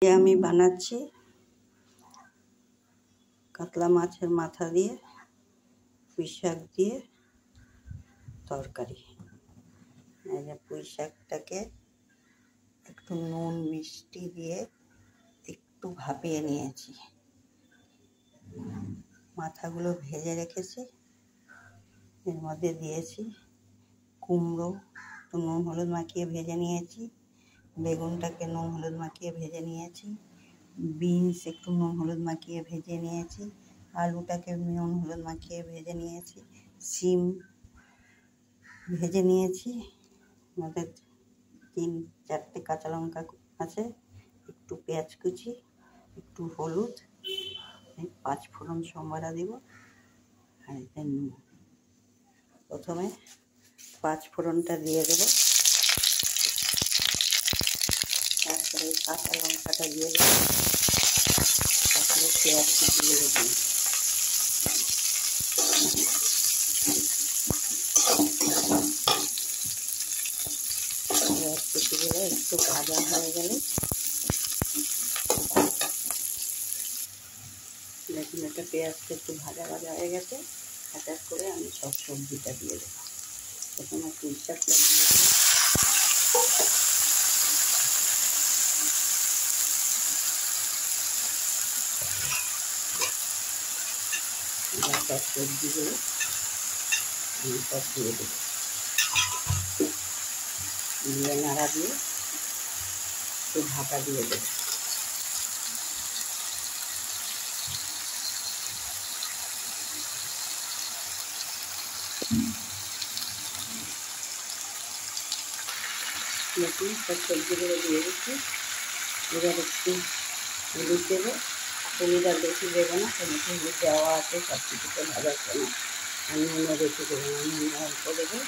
আমি বানাচ্ছি কাতলা মাছের মাথা দিয়ে পুঁই শাক দিয়ে তরকারি। এই যে পুঁই শাকটাকে একটু নুন মিষ্টি দিয়ে একটু ভাপিয়ে নিয়েছি, মাথাগুলো ভেজে রেখেছি। এর মধ্যে দিয়েছি কুমড়ো, একটু নুন হলুদ মাখিয়ে ভেজে নিয়েছি। বেগুনটাকে নুন হলুদ মাখিয়ে ভেজে নিয়েছি। বিনস একটু নুন হলুদ মাখিয়ে ভেজে নিয়েছি। আলুটাকে নুন হলুদ মাখিয়ে ভেজে নিয়েছি। সিম ভেজে নিয়েছি। আমাদের 3-4টে কাঁচা লঙ্কা আছে, একটু পেঁয়াজ কুচি, একটু হলুদ, 5 ফোড়ন সম্বারা দিব। আর এটা নুন। প্রথমে 5 ফোড়নটা দিয়ে দেব, তারপরে কাঁচা লঙ্কাটা দিয়ে দেব, তারপরে পেঁয়াজ কুচিগুলো দিই। পেঁয়াজ কুচিগুলো একটু ভাজা হয়ে গেলে দেখুন, এটা পেঁয়াজটা একটু ভাজা হয়ে গেছে। এক এক করে আমি সব সবজিটা দিয়ে দেবো। প্রথমে পুঁই শাকটা দিয়ে দেবো, সব সবজিগুলো আমি সব দিয়ে দেবো। দিয়ে নাড়া দিয়ে একটু ঢাকা দিয়ে দেবো। দেখুন, সব সবজিগুলো দিয়ে দিচ্ছি। এবার একটু হলুদ দেবো। হলুদ আর বেশি দেবো না, কেন হলুদ দেওয়া আছে সব কিছুতে ভাজার সময়। আর নুনও বেশি দেবো না, নুন অল্প দেবো।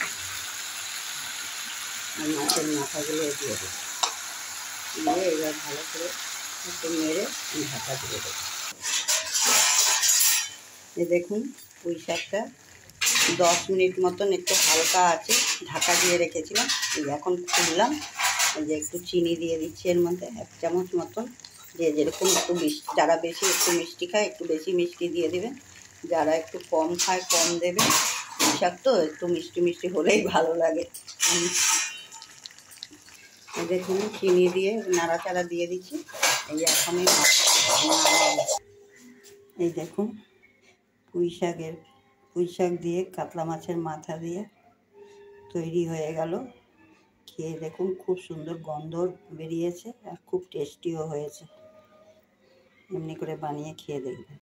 আর মাছের মাথাগুলো দিয়ে দেবো। দিয়ে এবার ভালো করে একটু নেড়ে ঢাকা দিয়ে দেবো। এই দেখুন, পুঁই শাকটা 10 মিনিট মতন একটু হালকা আছে ঢাকা দিয়ে রেখেছিলাম। এখন খুললাম। এই যে একটু চিনি দিয়ে দিচ্ছি এর মধ্যে, 1 চামচ মতন। যে যেরকম একটু মিষ্টি, যারা বেশি একটু মিষ্টি খায় একটু বেশি মিষ্টি দিয়ে দেবেন, যারা একটু কম খায় কম দেবেন। পুঁই শাক তো একটু মিষ্টি মিষ্টি হলেই ভালো লাগে। দেখুন, চিনি দিয়ে নাড়াচাড়া দিয়ে দিচ্ছি। এই এখনই এই দেখুন, পুঁই শাক দিয়ে কাতলা মাছের মাথা দিয়ে তৈরি হয়ে গেল। খেয়ে দেখুন, খুব সুন্দর গন্ধ বেরিয়েছে আর খুব টেস্টিও হয়েছে। এমনি করে বানিয়ে খেয়ে দেখবেন।